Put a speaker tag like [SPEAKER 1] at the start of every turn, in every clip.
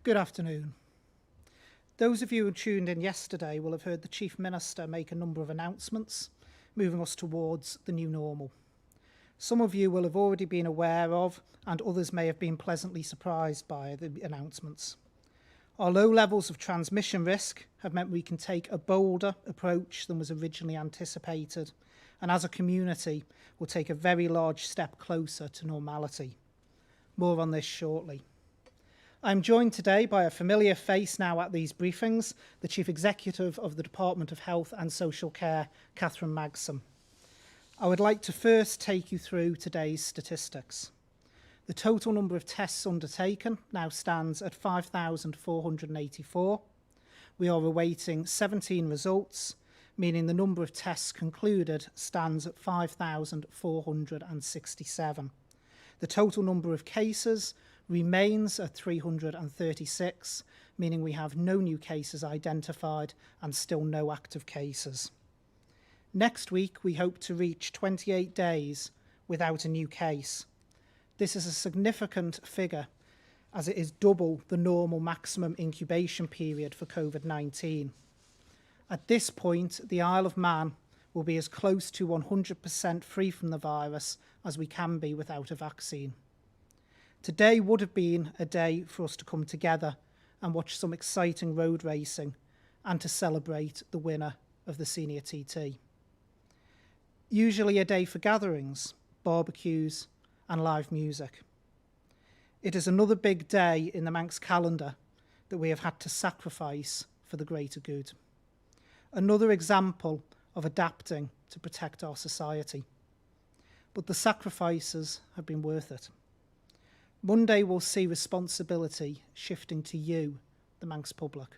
[SPEAKER 1] Good afternoon. Those of you who tuned in yesterday will have heard the Chief Minister make a number of announcements, moving us towards the new normal. Some of you will have already been aware of, and others may have been pleasantly surprised by the announcements. Our low levels of transmission risk have meant we can take a bolder approach than was originally anticipated, and as a community, will take a very large step closer to normality. More on this shortly. I'm joined today by a familiar face now at these briefings, the Chief Executive of the Department of Health and Social Care, Catherine Magson. I would like to first take you through today's statistics. The total number of tests undertaken now stands at 5,484. We are awaiting 17 results, meaning the number of tests concluded stands at 5,467. The total number of cases remains at 336, meaning we have no new cases identified and still no active cases. Next week, we hope to reach 28 days without a new case. This is a significant figure, as it is double the normal maximum incubation period for COVID-19. At this point, the Isle of Man will be as close to 100% free from the virus as we can be without a vaccine. Today would have been a day for us to come together and watch some exciting road racing and to celebrate the winner of the Senior TT. Usually a day for gatherings, barbecues and live music. It is another big day in the Manx calendar that we have had to sacrifice for the greater good. Another example of adapting to protect our society. But the sacrifices have been worth it. Monday will see responsibility shifting to you, the Manx public.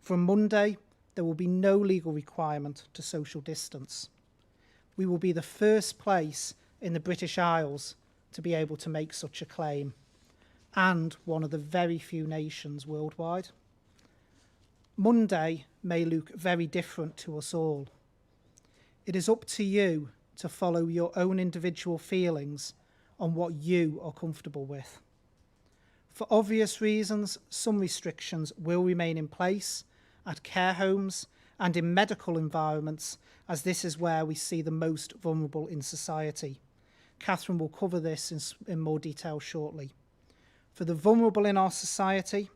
[SPEAKER 1] From Monday, there will be no legal requirement to social distance. We will be the first place in the British Isles to be able to make such a claim, and one of the very few nations worldwide. Monday may look very different to us all. It is up to you to follow your own individual feelings on what you are comfortable with. For obvious reasons, some restrictions will remain in place at care homes and in medical environments, as this is where we see the most vulnerable in society. Catherine will cover this in more detail shortly. For the vulnerable in our society,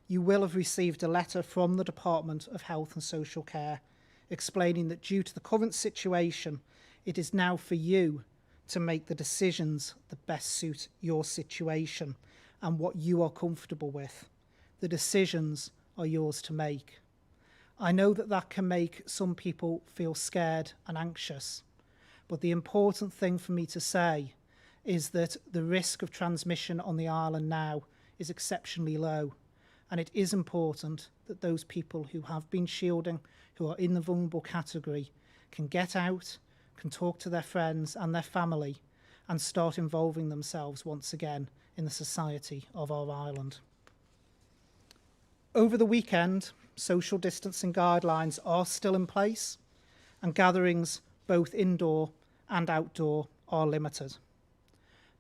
[SPEAKER 1] you will have received a letter from the Department of Health and Social Care explaining that due to the current situation, it is now for you to make the decisions that best suit your situation and what you are comfortable with. The decisions are yours to make. I know that that can make some people feel scared and anxious, but the important thing for me to say is that the risk of transmission on the island now is exceptionally low, and it is important that those people who have been shielding, who are in the vulnerable category, can get out, can talk to their friends and their family and start involving themselves once again in the society of our island. Over the weekend, social distancing guidelines are still in place and gatherings, both indoor and outdoor, are limited.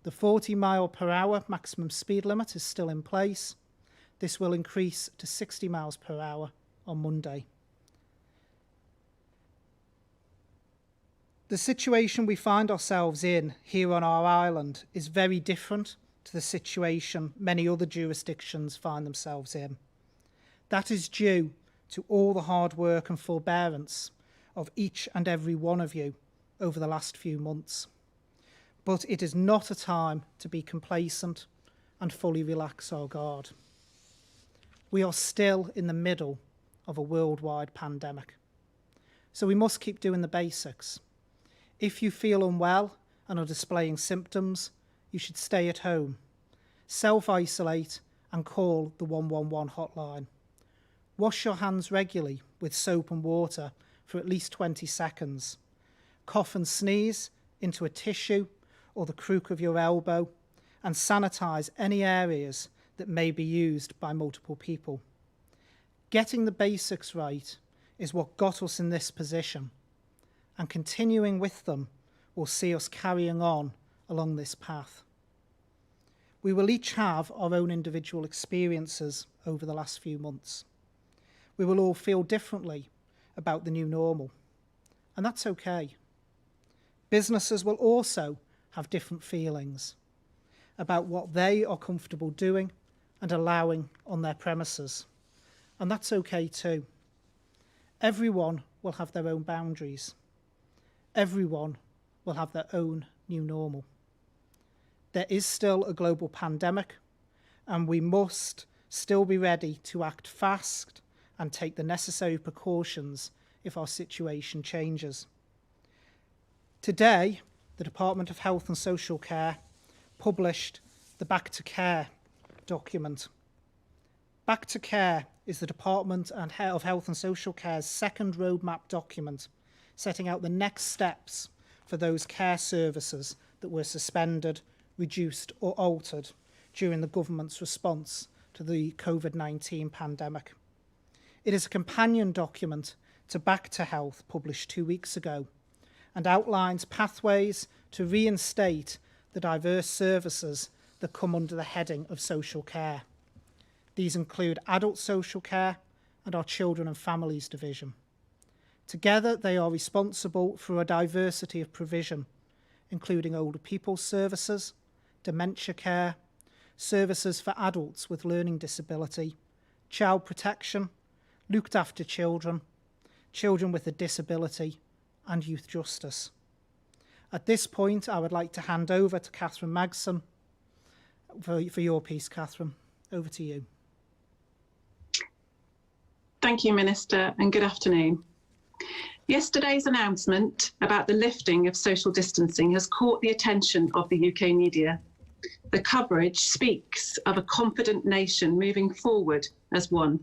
[SPEAKER 1] The 40-mile-per-hour maximum speed limit is still in place. This will increase to 60 miles per hour on Monday. The situation we find ourselves in here on our island is very different to the situation many other jurisdictions find themselves in. That is due to all the hard work and forbearance of each and every one of you over the last few months. But it is not a time to be complacent and fully relax our guard. We are still in the middle of a worldwide pandemic, so we must keep doing the basics. If you feel unwell and are displaying symptoms, you should stay at home, self-isolate and call the 111 hotline. Wash your hands regularly with soap and water for at least 20 seconds. Cough and sneeze into a tissue or the crook of your elbow, and sanitize any areas that may be used by multiple people. Getting the basics right is what got us in this position, and continuing with them will see us carrying on along this path. We will each have our own individual experiences over the last few months. We will all feel differently about the new normal, and that's okay. Businesses will also have different feelings about what they are comfortable doing and allowing on their premises, and that's okay too. Everyone will have their own boundaries. Everyone will have their own new normal. There is still a global pandemic, and we must still be ready to act fast and take the necessary precautions if our situation changes. Today, the Department of Health and Social Care published the Back to Care document. Back to Care is the Department of Health and Social Care's second roadmap document, setting out the next steps for those care services that were suspended, reduced or altered during the government's response to the COVID-19 pandemic. It is a companion document to Back to Health, published 2 weeks ago, and outlines pathways to reinstate the diverse services that come under the heading of social care. These include adult social care and our Children and Families division. Together, they are responsible for a diversity of provision, including older people's services, dementia care, services for adults with learning disability, child protection, looked after children, children with a disability, and youth justice. At this point, I would like to hand over to Catherine Magson for your piece, Catherine. Over to you.
[SPEAKER 2] Thank you, Minister, and good afternoon. Yesterday's announcement about the lifting of social distancing has caught the attention of the UK media. The coverage speaks of a confident nation moving forward as one,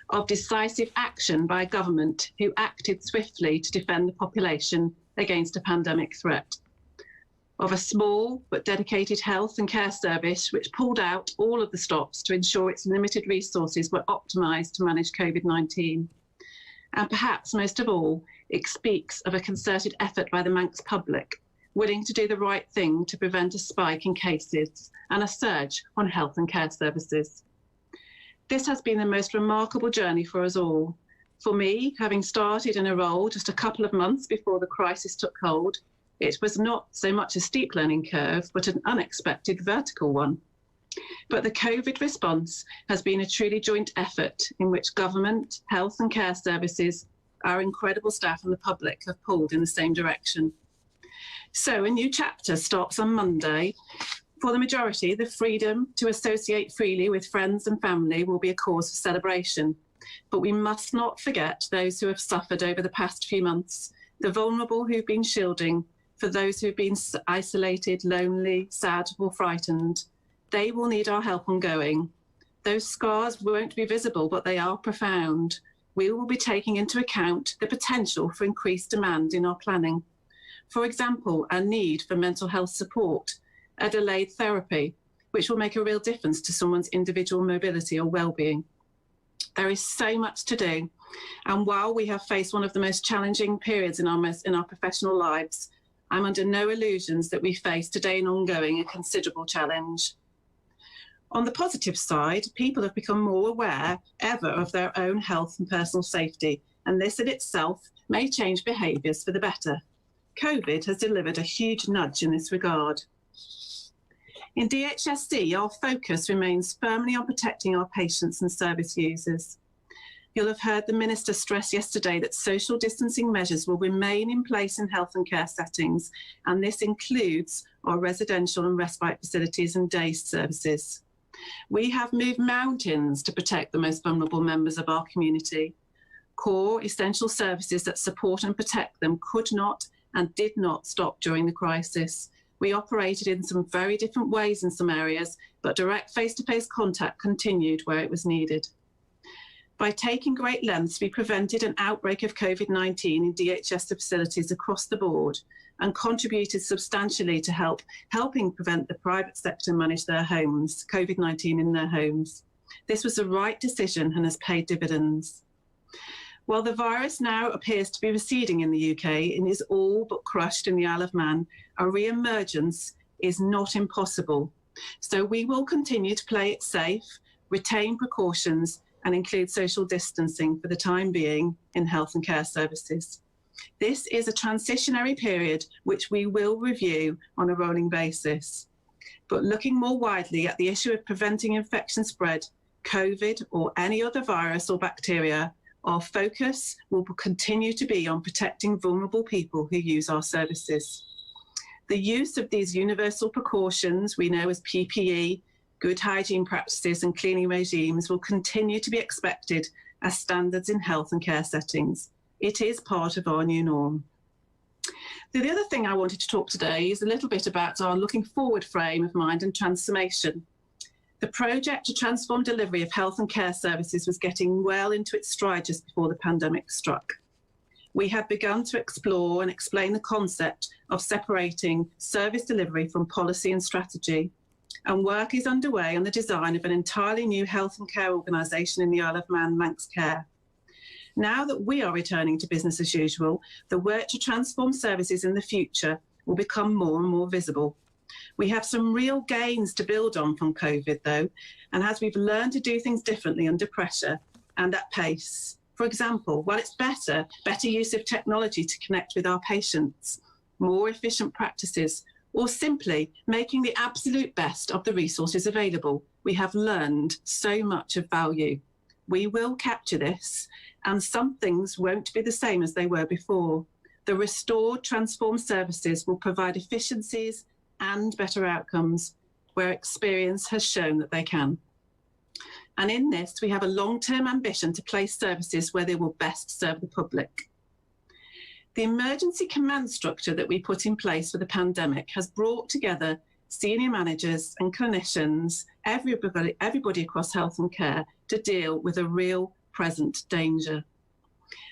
[SPEAKER 2] of decisive action by a government who acted swiftly to defend the population against a pandemic threat, of a small but dedicated health and care service which pulled out all of the stops to ensure its limited resources were optimised to manage COVID-19. And perhaps most of all, it speaks of a concerted effort by the Manx public, willing to do the right thing to prevent a spike in cases and a surge on health and care services. This has been the most remarkable journey for us all. For me, having started in a role just a couple of months before the crisis took hold, it was not so much a steep learning curve, but an unexpected vertical one. But the COVID response has been a truly joint effort in which government, health and care services, our incredible staff and the public have pulled in the same direction. So a new chapter starts on Monday. For the majority, the freedom to associate freely with friends and family will be a cause for celebration. But we must not forget those who have suffered over the past few months, the vulnerable who've been shielding, for those who've been isolated, lonely, sad or frightened. They will need our help ongoing. Those scars won't be visible, but they are profound. We will be taking into account the potential for increased demand in our planning. For example, a need for mental health support, a delayed therapy, which will make a real difference to someone's individual mobility or well-being. There is so much to do, and while we have faced one of the most challenging periods in our professional lives, I'm under no illusions that we face today and ongoing a considerable challenge. On the positive side, people have become more aware ever of their own health and personal safety, and this in itself may change behaviours for the better. COVID has delivered a huge nudge in this regard. In DHSC, our focus remains firmly on protecting our patients and service users. You'll have heard the Minister stress yesterday that social distancing measures will remain in place in health and care settings, and this includes our residential and respite facilities and day services. We have moved mountains to protect the most vulnerable members of our community. Core essential services that support and protect them could not and did not stop during the crisis. We operated in some very different ways in some areas, but direct face-to-face contact continued where it was needed. By taking great lengths, we prevented an outbreak of COVID-19 in DHS facilities across the board and contributed substantially to helping prevent the private sector manage their homes, COVID-19 in their homes. This was the right decision and has paid dividends. While the virus now appears to be receding in the UK and is all but crushed in the Isle of Man, a re-emergence is not impossible. So we will continue to play it safe, retain precautions, and include social distancing for the time being in health and care services. This is a transitionary period which we will review on a rolling basis. But looking more widely at the issue of preventing infection spread, COVID or any other virus or bacteria, our focus will continue to be on protecting vulnerable people who use our services. The use of these universal precautions we know as PPE, good hygiene practices and cleaning regimes will continue to be expected as standards in health and care settings. It is part of our new norm. The other thing I wanted to talk today is a little bit about our looking forward frame of mind and transformation. The project to transform delivery of health and care services was getting well into its stride just before the pandemic struck. We had begun to explore and explain the concept of separating service delivery from policy and strategy, and work is underway on the design of an entirely new health and care organisation in the Isle of Man, Manx Care. Now that we are returning to business as usual, the work to transform services in the future will become more and more visible. We have some real gains to build on from COVID though, and as we've learned to do things differently under pressure and at pace. For example, while it's better use of technology to connect with our patients, more efficient practices, or simply making the absolute best of the resources available, we have learned so much of value. We will capture this, and some things won't be the same as they were before. The restored, transformed services will provide efficiencies and better outcomes where experience has shown that they can. And in this, we have a long-term ambition to place services where they will best serve the public. The emergency command structure that we put in place for the pandemic has brought together senior managers and clinicians, everybody across health and care, to deal with a real present danger.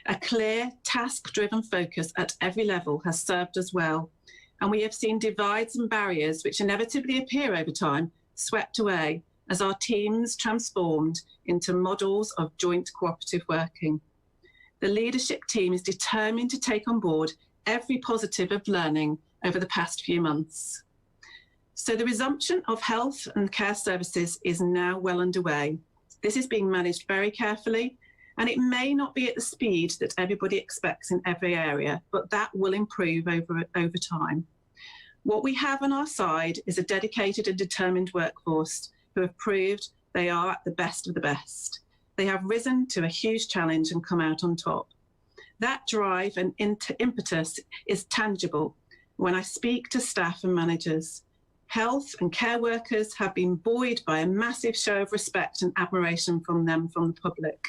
[SPEAKER 2] A clear, task-driven focus at every level has served us well, and we have seen divides and barriers which inevitably appear over time swept away as our teams transformed into models of joint cooperative working. The leadership team is determined to take on board every positive of learning over the past few months. So the resumption of health and care services is now well underway. This is being managed very carefully, and it may not be at the speed that everybody expects in every area, but that will improve over time. What we have on our side is a dedicated and determined workforce who have proved they are at the best of the best. They have risen to a huge challenge and come out on top. That drive and impetus is tangible when I speak to staff and managers. Health and care workers have been buoyed by a massive show of respect and admiration from them from the public.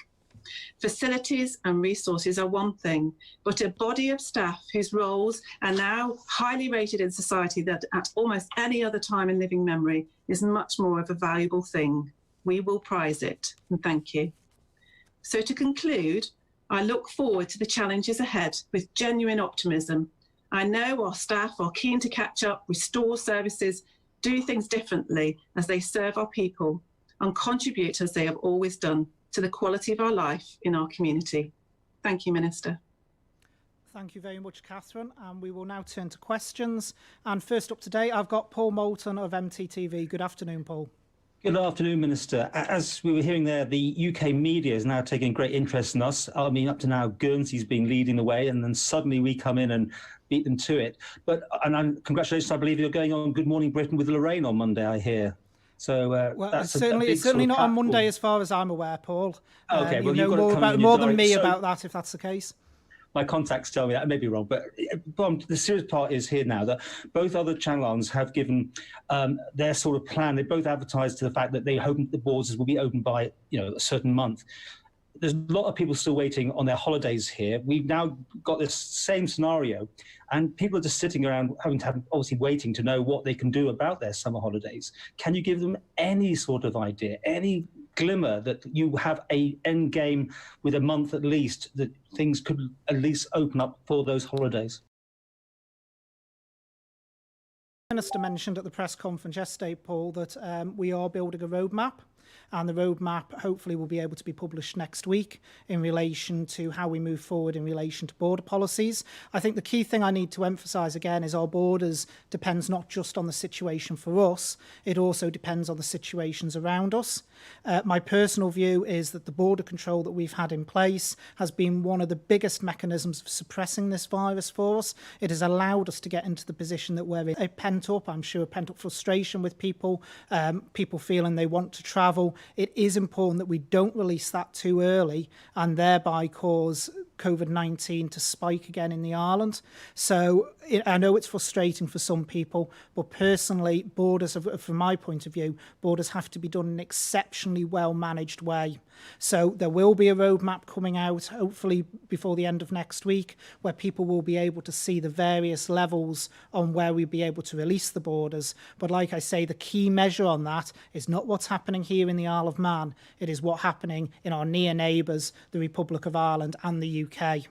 [SPEAKER 2] Facilities and resources are one thing, but a body of staff whose roles are now highly rated in society that at almost any other time in living memory is much more of a valuable thing. We will prize it, and thank you. So to conclude, I look forward to the challenges ahead with genuine optimism. I know our staff are keen to catch up, restore services, do things differently as they serve our people, and contribute as they have always done to the quality of our life in our community. Thank you, Minister.
[SPEAKER 1] Thank you very much, Catherine. And we will now turn to questions. And first up today, I've got Paul Moulton of MTTV. Good afternoon, Paul.
[SPEAKER 3] Good afternoon, Minister. As we were hearing there, the UK media is now taking great interest in us. I mean, up to now, Guernsey's been leading the way, and then suddenly we come in and beat them to it. Congratulations, I believe you're going on Good Morning Britain with Lorraine on Monday, I hear. So
[SPEAKER 1] well, it's certainly not on Monday, as far as I'm aware, Paul.
[SPEAKER 3] Okay, well,
[SPEAKER 1] you know more than me about that, if that's the case.
[SPEAKER 3] My contacts tell me that. I may be wrong, but the serious part is here now that both other channels have given their sort of plan. They both advertised to the fact that they hope the borders will be open by a certain month. There's a lot of people still waiting on their holidays here. We've now got this same scenario, and people are just sitting around obviously waiting to know what they can do about their summer holidays. Can you give them any sort of idea, any glimmer that you have a end game with a month at least, that things could at least open up for those holidays?
[SPEAKER 1] The Minister mentioned at the press conference yesterday, Paul, that we are building a roadmap. and the roadmap hopefully will be able to be published next week in relation to how we move forward in relation to border policies. I think the key thing I need to emphasise again is our borders depends not just on the situation for us, it also depends on the situations around us. My personal view is that the border control that we've had in place has been one of the biggest mechanisms of suppressing this virus for us. It has allowed us to get into the position that we're in a pent-up frustration with people, people feeling they want to travel. It is important that we don't release that too early and thereby cause COVID-19 to spike again in the island. So I know it's frustrating for some people, but personally, borders, from my point of view, borders have to be done in an exceptionally well managed way. So there will be a roadmap coming out, hopefully before the end of next week, where people will be able to see the various levels on where we'll be able to release the borders. But like I say, the key measure on that is not what's happening here in the Isle of Man. It is what's happening in our near neighbours, the Republic of Ireland and the UK.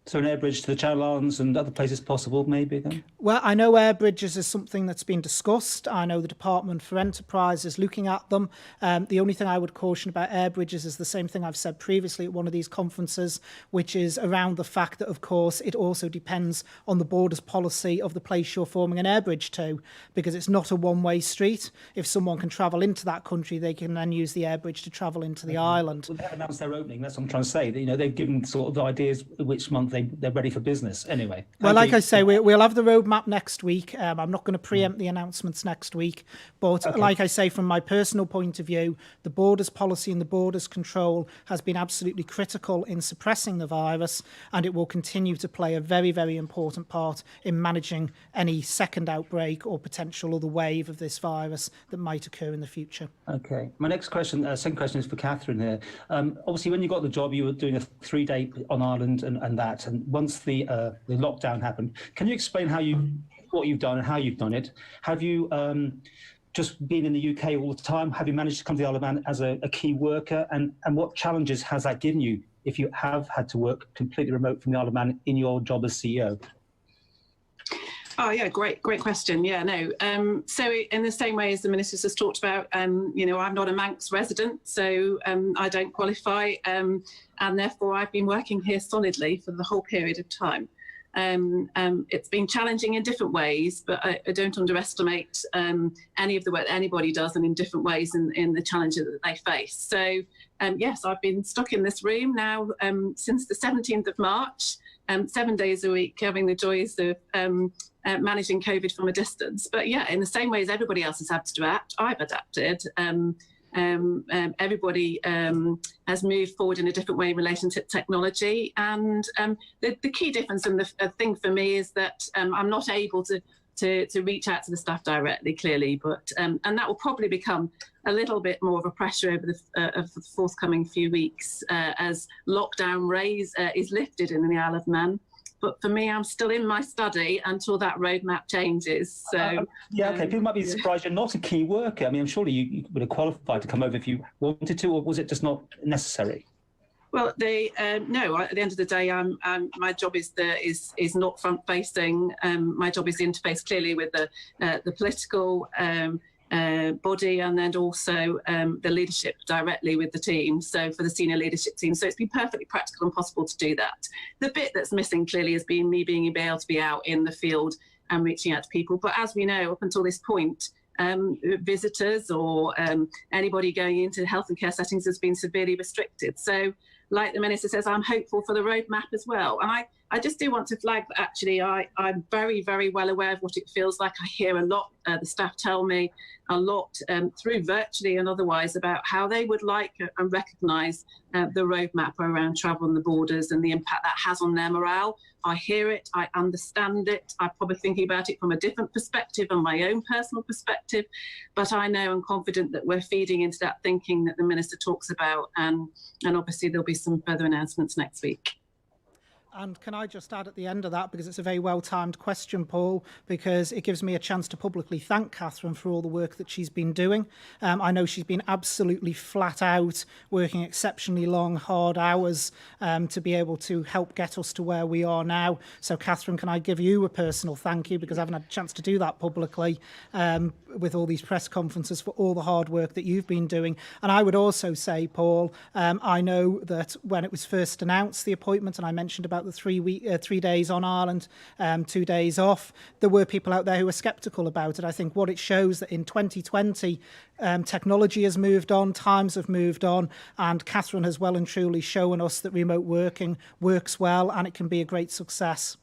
[SPEAKER 3] So an air bridge to the Channel Islands and other places possible, maybe, then?
[SPEAKER 1] Well, I know air bridges is something that's been discussed. I know the Department for Enterprise is looking at them. The only thing I would caution about air bridges is the same thing I've said previously at one of these conferences, which is around the fact that, of course, it also depends on the borders policy of the place you're forming an air bridge to, because it's not a one-way street. If someone can travel into that country, they can then use the air bridge to travel into the island.
[SPEAKER 3] Well, they haven't announced their opening. That's what I'm trying to say. You know, they've given sort of ideas which month they're ready for business. Anyway.
[SPEAKER 1] Well, like I say, we'll have the roadmap next week. I'm not going to preempt the announcements next week. But like I say, from my personal point of view, the borders policy and the borders control has been absolutely critical in suppressing the virus, and it will continue to play a very, very important part in managing any second outbreak or potential other wave of this virus that might occur in the future.
[SPEAKER 3] Okay. My next question, second question is for Catherine here. Obviously, when you got the job, you were doing a 3-day on Ireland and that. And once the lockdown happened, can you explain what you've done and how you've done it? Have you just been in the UK all the time? Have you managed to come to the Isle of Man as a key worker? And what challenges has that given you if you have had to work completely remote from the Isle of Man in your job as CEO?
[SPEAKER 2] Oh yeah, great question. Yeah, no. So in the same way as the Minister's just talked about, you know, I'm not a Manx resident, so I don't qualify, and therefore I've been working here solidly for the whole period of time. It's been challenging in different ways, but I don't underestimate any of the work that anybody does, and in different ways in the challenges that they face. So yes, I've been stuck in this room now since the 17th of March, 7 days a week, having the joys of managing COVID from a distance. But yeah, in the same way as everybody else has had to adapt, I've adapted. Everybody has moved forward in a different way in relation to technology. And the key difference and the thing for me is that I'm not able to reach out to the staff directly, clearly, but and that will probably become a little bit more of a pressure over the forthcoming few weeks as lockdown is lifted in the Isle of Man. But for me, I'm still in my study until that roadmap changes. So
[SPEAKER 3] yeah, okay. People might be surprised you're not a key worker. I mean, surely you would have qualified to come over if you wanted to, or was it just not necessary?
[SPEAKER 2] Well, no. At the end of the day, my job is not front facing. My job is to interface clearly with the political body, and then also the leadership directly with the team. So for the senior leadership team, so it's been perfectly practical and possible to do that. The bit that's missing clearly has been me being able to be out in the field and reaching out to people. But as we know, up until this point, visitors or anybody going into health and care settings has been severely restricted. So, like the Minister says, I'm hopeful for the roadmap as well. And I just do want to flag that actually I'm very, very well aware of what it feels like. I hear a lot, the staff tell me a lot through virtually and otherwise about how they would like and recognise the roadmap around travel and the borders and the impact that has on their morale. I hear it, I understand it. I'm probably thinking about it from a different perspective and my own personal perspective, but I know and confident that we're feeding into that thinking that the Minister talks about, and obviously there'll be some further announcements next week.
[SPEAKER 1] And can I just add at the end of that, because it's a very well-timed question, Paul, because it gives me a chance to publicly thank Catherine for all the work that she's been doing. I know she's been absolutely flat out, working exceptionally long, hard hours to be able to help get us to where we are now. So, Catherine, can I give you a personal thank you, because I haven't had a chance to do that publicly, with all these press conferences for all the hard work that you've been doing. And I would also say, Paul, I know that when it was first announced, the appointment, and I mentioned about the 3 days on Ireland, 2 days off, there were people out there who were sceptical about it. I think what it shows that in 2020, technology has moved on, times have moved on, and Catherine has well and truly shown us that remote working works well and it can be a great success.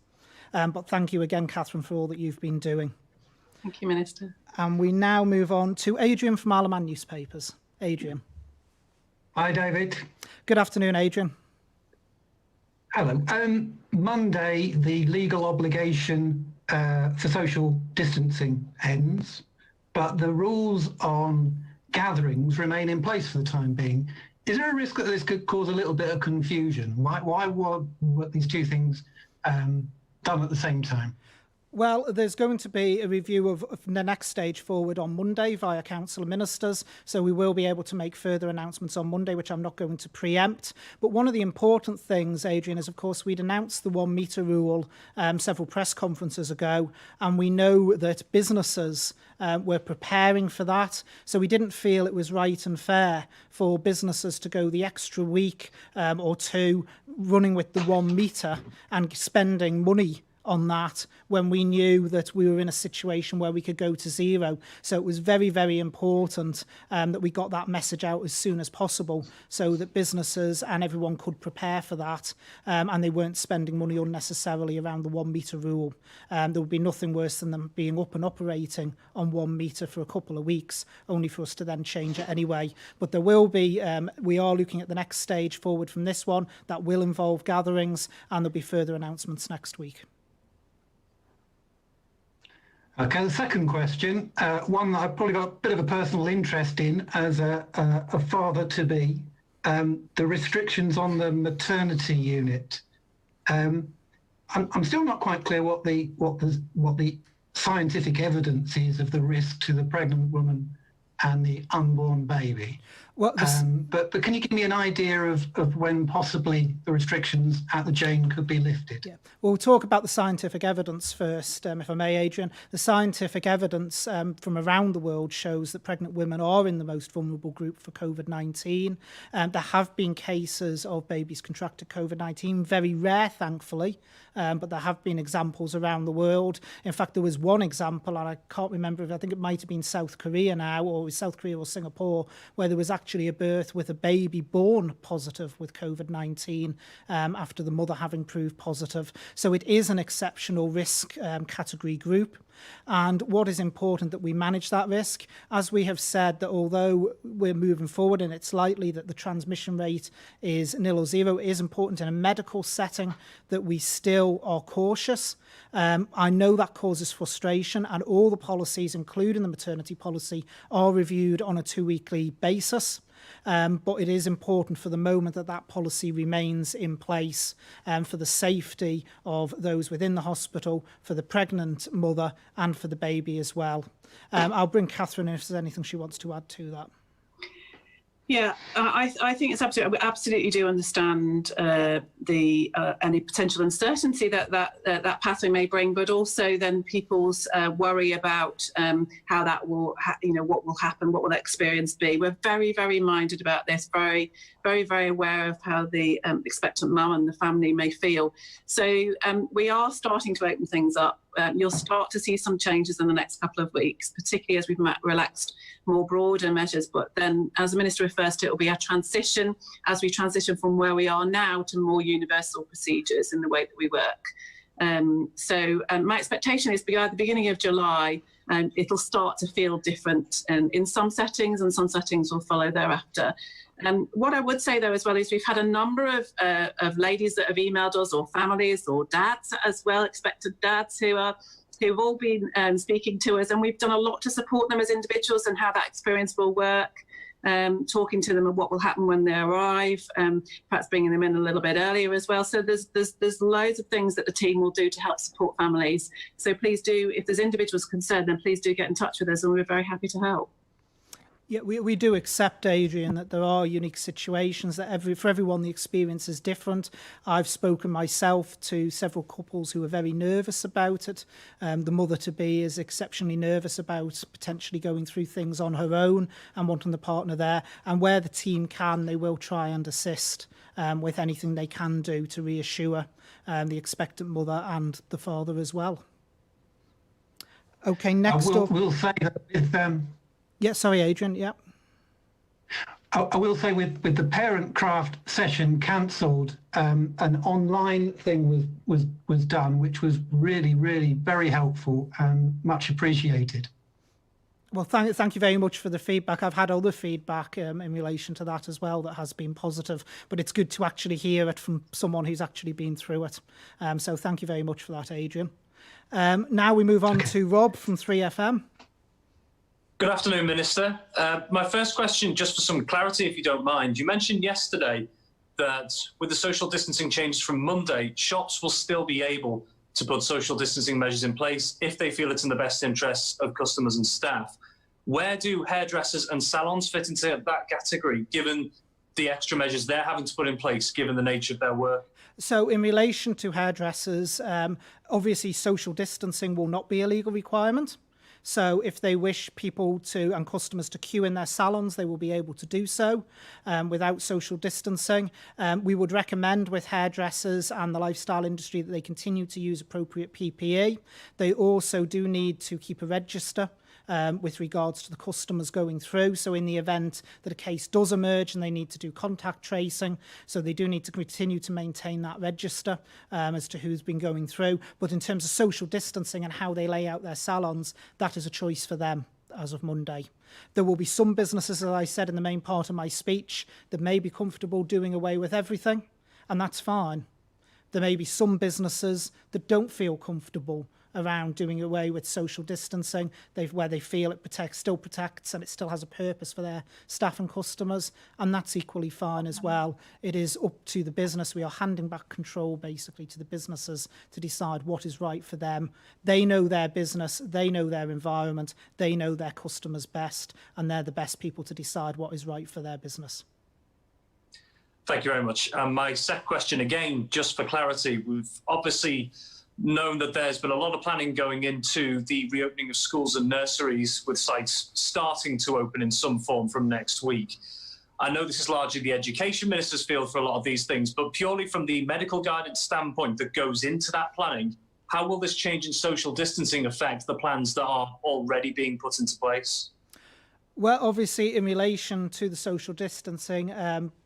[SPEAKER 1] But thank you again, Catherine, for all that you've been doing.
[SPEAKER 2] Thank you, Minister.
[SPEAKER 1] And we now move on to Adrian from Isle of Man Newspapers. Adrian.
[SPEAKER 4] Hi, David.
[SPEAKER 1] Good afternoon, Adrian.
[SPEAKER 4] Hello. Monday, the legal obligation for social distancing ends, but the rules on gatherings remain in place for the time being. Is there a risk that this could cause a little bit of confusion? Why were these two things done at the same time?
[SPEAKER 1] Well, there's going to be a review of the next stage forward on Monday via Council of Ministers, so we will be able to make further announcements on Monday, which I'm not going to preempt. But one of the important things, Adrian, is, of course, we'd announced the 1 metre rule several press conferences ago, and we know that businesses were preparing for that, so we didn't feel it was right and fair for businesses to go the extra week or two running with the 1 metre and spending money on that when we knew that we were in a situation where we could go to 0. So it was very, very important that we got that message out as soon as possible so that businesses and everyone could prepare for that and they weren't spending money unnecessarily around the 1 metre rule. There would be nothing worse than them being up and operating on 1 metre for a couple of weeks, only for us to then change it anyway. But there will be, we are looking at the next stage forward from this one that will involve gatherings, and there'll be further announcements next week.
[SPEAKER 4] Okay, the second question, one that I've probably got a bit of a personal interest in as a father-to-be, the restrictions on the maternity unit. I'm still not quite clear what the scientific evidence is of the risk to the pregnant woman and the unborn baby.
[SPEAKER 1] Well,
[SPEAKER 4] but can you give me an idea of when possibly the restrictions at the Jane could be lifted?
[SPEAKER 1] Yeah. Well, we'll talk about the scientific evidence first, if I may, Adrian. The scientific evidence from around the world shows that pregnant women are in the most vulnerable group for COVID-19. There have been cases of babies contracted COVID-19, very rare, thankfully, but there have been examples around the world. In fact, there was one example, and I can't remember if I think it might have been South Korea now, or it was South Korea or Singapore, where there was actually a birth with a baby born positive with COVID-19 after the mother having proved positive. So it is an exceptional risk category group. And what is important that we manage that risk, as we have said, that although we're moving forward and it's likely that the transmission rate is 0 or 0, it is important in a medical setting that we still are cautious. I know that causes frustration, and all the policies, including the maternity policy, are reviewed on a 2-weekly basis. But it is important for the moment that that policy remains in place for the safety of those within the hospital, for the pregnant mother and for the baby as well. I'll bring Catherine in if there's anything she wants to add to that.
[SPEAKER 2] Yeah, I think it's absolutely. We absolutely do understand the any potential uncertainty that pathway may bring, but also then people's worry about how that will, what will happen, what will that experience be. We're very, very minded about this. Very, very, very aware of how the expectant mum and the family may feel. So we are starting to open things up. You'll start to see some changes in the next couple of weeks, particularly as we've relaxed more broader measures. But then, as the Minister refers to, it will be a transition as we transition from where we are now to more universal procedures in the way that we work. So my expectation is by the beginning of July, it'll start to feel different in some settings, and some settings will follow thereafter. What I would say, though, as well, is we've had a number of ladies that have emailed us, or families, or dads as well, expected dads who've all been speaking to us, and we've done a lot to support them as individuals and how that experience will work, talking to them of what will happen when they arrive, perhaps bringing them in a little bit earlier as well. So there's loads of things that the team will do to help support families. So please do, if there's individuals concerned, then please do get in touch with us, and we're very happy to help.
[SPEAKER 1] Yeah, we do accept, Adrian, that there are unique situations, that for everyone the experience is different. I've spoken myself to several couples who are very nervous about it. The mother-to-be is exceptionally nervous about potentially going through things on her own and wanting the partner there. And where the team can, they will try and assist with anything they can do to reassure the expectant mother and the father as well. Okay, next up.
[SPEAKER 4] We'll say that with...
[SPEAKER 1] Yeah, sorry, Adrian. Yeah.
[SPEAKER 4] I will say with the parent craft session cancelled, an online thing was done, which was really, really very helpful and much appreciated.
[SPEAKER 1] Well, thank you very much for the feedback. I've had other feedback in relation to that as well that has been positive, but it's good to actually hear it from someone who's actually been through it. So thank you very much for that, Adrian. Now we move on to Rob from 3FM.
[SPEAKER 5] Good afternoon, Minister. My first question, just for some clarity, if you don't mind. You mentioned yesterday that with the social distancing changes from Monday, shops will still be able to put social distancing measures in place if they feel it's in the best interests of customers and staff. Where do hairdressers and salons fit into that category, given the extra measures they're having to put in place, given the nature of their work?
[SPEAKER 1] So in relation to hairdressers, obviously social distancing will not be a legal requirement. So if they wish people to and customers to queue in their salons, they will be able to do so without social distancing. We would recommend with hairdressers and the lifestyle industry that they continue to use appropriate PPE. They also do need to keep a register with regards to the customers going through. So in the event that a case does emerge and they need to do contact tracing, so they do need to continue to maintain that register as to who's been going through. But in terms of social distancing and how they lay out their salons, that is a choice for them as of Monday. There will be some businesses, as I said in the main part of my speech, that may be comfortable doing away with everything, and that's fine. There may be some businesses that don't feel comfortable around doing away with social distancing, where they feel it still protects and it still has a purpose for their staff and customers, and that's equally fine as well. It is up to the business. We are handing back control basically to the businesses to decide what is right for them. They know their business, they know their environment, they know their customers best, and they're the best people to decide what is right for their business.
[SPEAKER 5] Thank you very much. My second question, again, just for clarity, we've obviously known that there's been a lot of planning going into the reopening of schools and nurseries, with sites starting to open in some form from next week. I know this is largely the Education Minister's field for a lot of these things, but purely from the medical guidance standpoint that goes into that planning, how will this change in social distancing affect the plans that are already being put into place?
[SPEAKER 1] Well, obviously, in relation to the social distancing,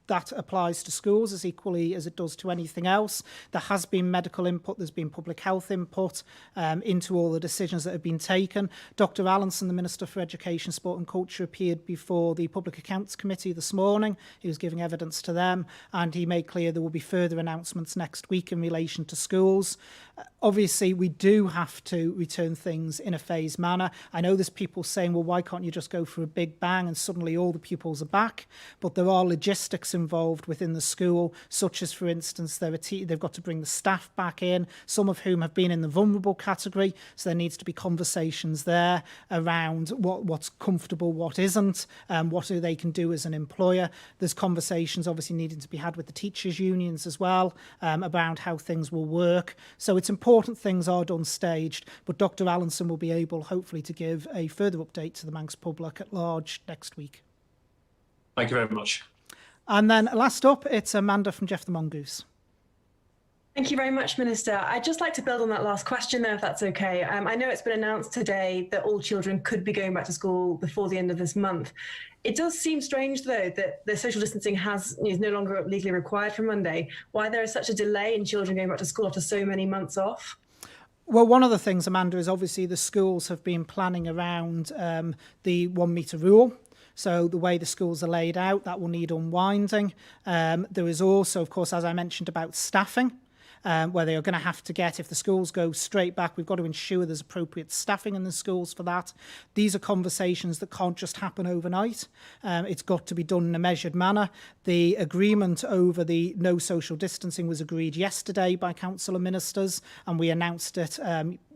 [SPEAKER 1] that applies to schools as equally as it does to anything else. There has been medical input, there's been public health input into all the decisions that have been taken. Dr. Allinson, the Minister for Education, Sport and Culture, appeared before the Public Accounts Committee this morning. He was giving evidence to them, and he made clear there will be further announcements next week in relation to schools. Obviously, we do have to return things in a phased manner. I know there's people saying, well, why can't you just go for a big bang and suddenly all the pupils are back? But there are logistics involved within the school, such as, for instance, they've got to bring the staff back in, some of whom have been in the vulnerable category, so there needs to be conversations there around what's comfortable, what isn't, what they can do as an employer. There's conversations obviously needing to be had with the teachers' unions as well around how things will work. So it's important things are done staged, but Dr. Allinson will be able, hopefully, to give a further update to the Manx public at large next week.
[SPEAKER 5] Thank you very much.
[SPEAKER 1] And then last up, it's Amanda from Jeff the Mongoose.
[SPEAKER 6] Thank you very much, Minister. I'd just like to build on that last question there, if that's okay. I know it's been announced today that all children could be going back to school before the end of this month. It does seem strange, though, that the social distancing is no longer legally required from Monday. Why there is such a delay in children going back to school after so many months off?
[SPEAKER 1] Well, one of the things, Amanda, is obviously the schools have been planning around the 1 metre rule. So the way the schools are laid out, that will need unwinding. There is also, of course, as I mentioned, about staffing, where they are going to have to get, if the schools go straight back, we've got to ensure there's appropriate staffing in the schools for that. These are conversations that can't just happen overnight. It's got to be done in a measured manner. The agreement over the no social distancing was agreed yesterday by Council of Ministers, and we announced it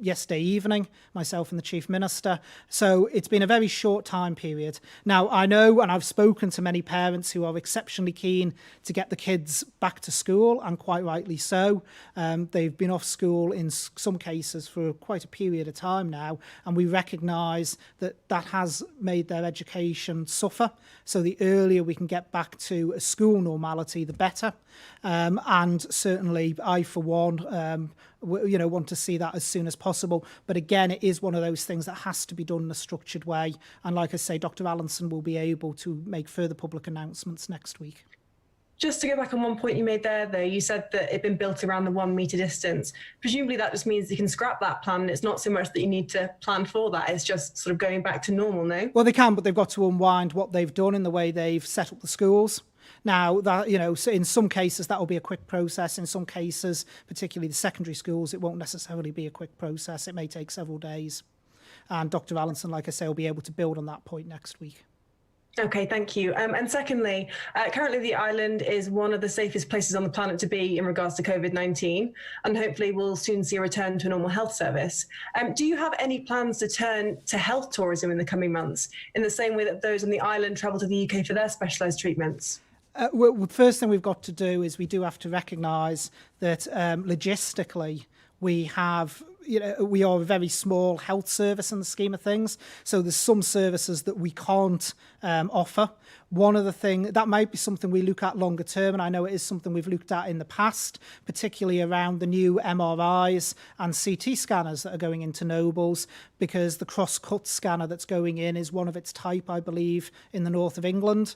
[SPEAKER 1] yesterday evening, myself and the Chief Minister. So it's been a very short time period. Now, I know, and I've spoken to many parents who are exceptionally keen to get the kids back to school, and quite rightly so. They've been off school in some cases for quite a period of time now, and we recognise that that has made their education suffer. So the earlier we can get back to a school normality, the better. And certainly I, for one, want to see that as soon as possible. But again, it is one of those things that has to be done in a structured way. And like I say, Dr. Allinson will be able to make further public announcements next week.
[SPEAKER 6] Just to go back on one point you made there, though, you said that it'd been built around the 1 metre distance. Presumably that just means you can scrap that plan. It's not so much that you need to plan for that. It's just sort of going back to normal, no?
[SPEAKER 1] Well, they can, but they've got to unwind what they've done in the way they've set up the schools. Now, that, so in some cases, that will be a quick process. In some cases, particularly the secondary schools, it won't necessarily be a quick process. It may take several days. And Dr. Allinson, like I say, will be able to build on that point next week.
[SPEAKER 6] Okay, thank you. And secondly, currently the island is one of the safest places on the planet to be in regards to COVID-19, and hopefully we'll soon see a return to a normal health service. Do you have any plans to turn to health tourism in the coming months, in the same way that those on the island travel to the UK for their specialised treatments?
[SPEAKER 1] Well, the first thing we've got to do is we do have to recognise that logistically we have, we are a very small health service in the scheme of things. So there's some services that we can't offer. One of the things that might be something we look at longer term, and I know it is something we've looked at in the past, particularly around the new MRIs and CT scanners that are going into Nobles, because the cross-cut scanner that's going in is one of its type, I believe, in the north of England.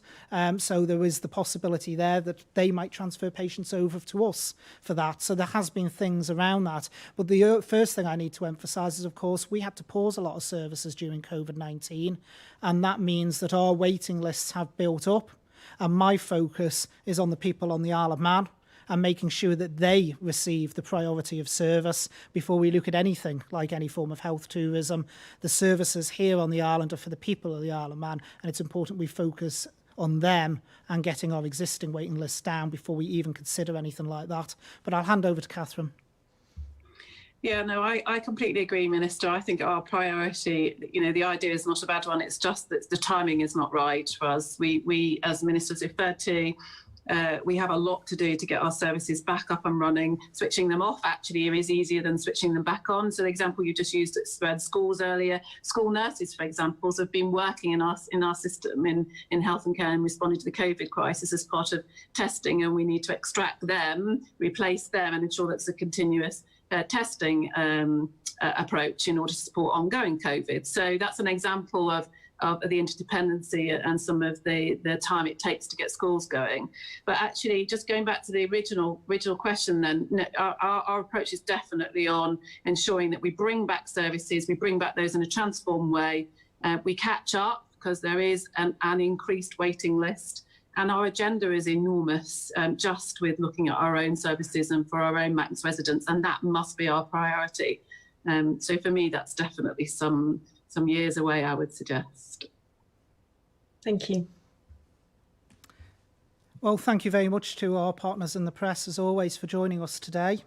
[SPEAKER 1] So there is the possibility there that they might transfer patients over to us for that. So there has been things around that. But the first thing I need to emphasise is, of course, we had to pause a lot of services during COVID-19, and that means that our waiting lists have built up, and my focus is on the people on the Isle of Man and making sure that they receive the priority of service before we look at anything like any form of health tourism. The services here on the island are for the people of the Isle of Man, and it's important we focus on them and getting our existing waiting lists down before we even consider anything like that. But I'll hand over to Catherine.
[SPEAKER 2] Yeah, no, I completely agree, Minister. I think our priority, the idea is not a bad one. It's just that the timing is not right for us. We as Ministers referred to, we have a lot to do to get our services back up and running. Switching them off actually is easier than switching them back on. So the example you just used at schools earlier, school nurses, for example, have been working in our system in health and care and responding to the COVID crisis as part of testing, and we need to extract them, replace them, and ensure that's a continuous testing approach in order to support ongoing COVID. So that's an example of the interdependency and some of the time it takes to get schools going. But actually, just going back to the original question then, our approach is definitely on ensuring that we bring back services, we bring back those in a transformed way, we catch up because there is an increased waiting list. And our agenda is enormous, just with looking at our own services and for our own Manx residents, and that must be our priority. So for me, that's definitely some years away, I would suggest.
[SPEAKER 6] Thank you.
[SPEAKER 1] Well, thank you very much to our partners in the press, as always, for joining us today.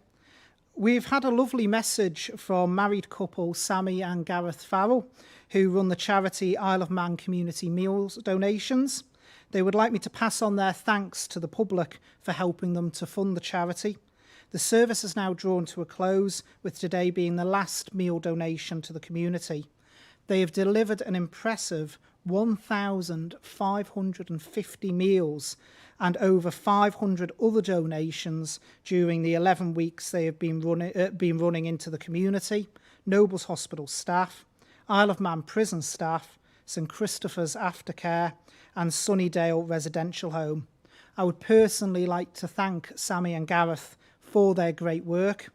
[SPEAKER 1] We've had a lovely message from married couple Sammy and Gareth Farrell, who run the charity Isle of Man Community Meals Donations. They would like me to pass on their thanks to the public for helping them to fund the charity. The service is now drawn to a close, with today being the last meal donation to the community. They have delivered an impressive 1,550 meals and over 500 other donations during the 11 weeks they have been running into the community. Nobles Hospital staff, Isle of Man prison staff, St Christopher's Aftercare and Sunnydale Residential Home. I would personally like to thank Sammy and Gareth for their great work,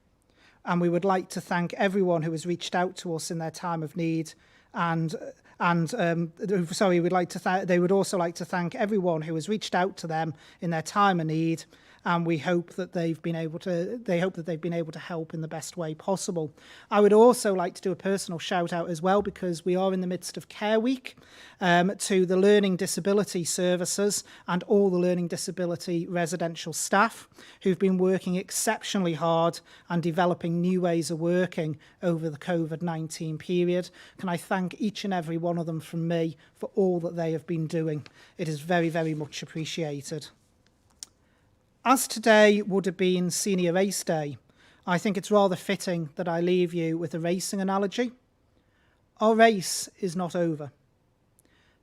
[SPEAKER 1] and we would like to thank everyone who has reached out to us in their time of need and And they would also like to thank everyone who has reached out to them in their time of need. And we hope that they've been able to help in the best way possible. I would also like to do a personal shout out as well, because we are in the midst of Care Week, to the learning disability services and all the learning disability residential staff who've been working exceptionally hard and developing new ways of working over the COVID-19 period. Can I thank each and every one of them from me for all that they have been doing? It is very, very much appreciated. As today would have been Senior Race Day, I think it's rather fitting that I leave you with a racing analogy. Our race is not over.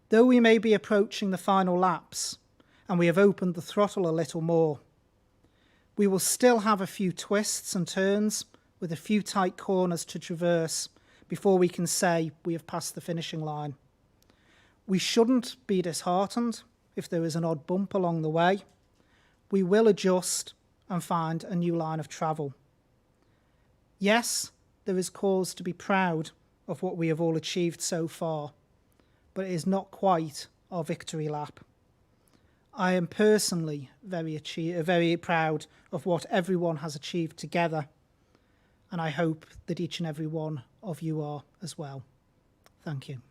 [SPEAKER 1] Though we may be approaching the final laps and we have opened the throttle a little more, we will still have a few twists and turns with a few tight corners to traverse before we can say we have passed the finishing line. We shouldn't be disheartened if there is an odd bump along the way. We will adjust and find a new line of travel. Yes, there is cause to be proud of what we have all achieved so far, but it is not quite our victory lap. I am personally very proud of what everyone has achieved together, and I hope that each and every one of you are as well. Thank you.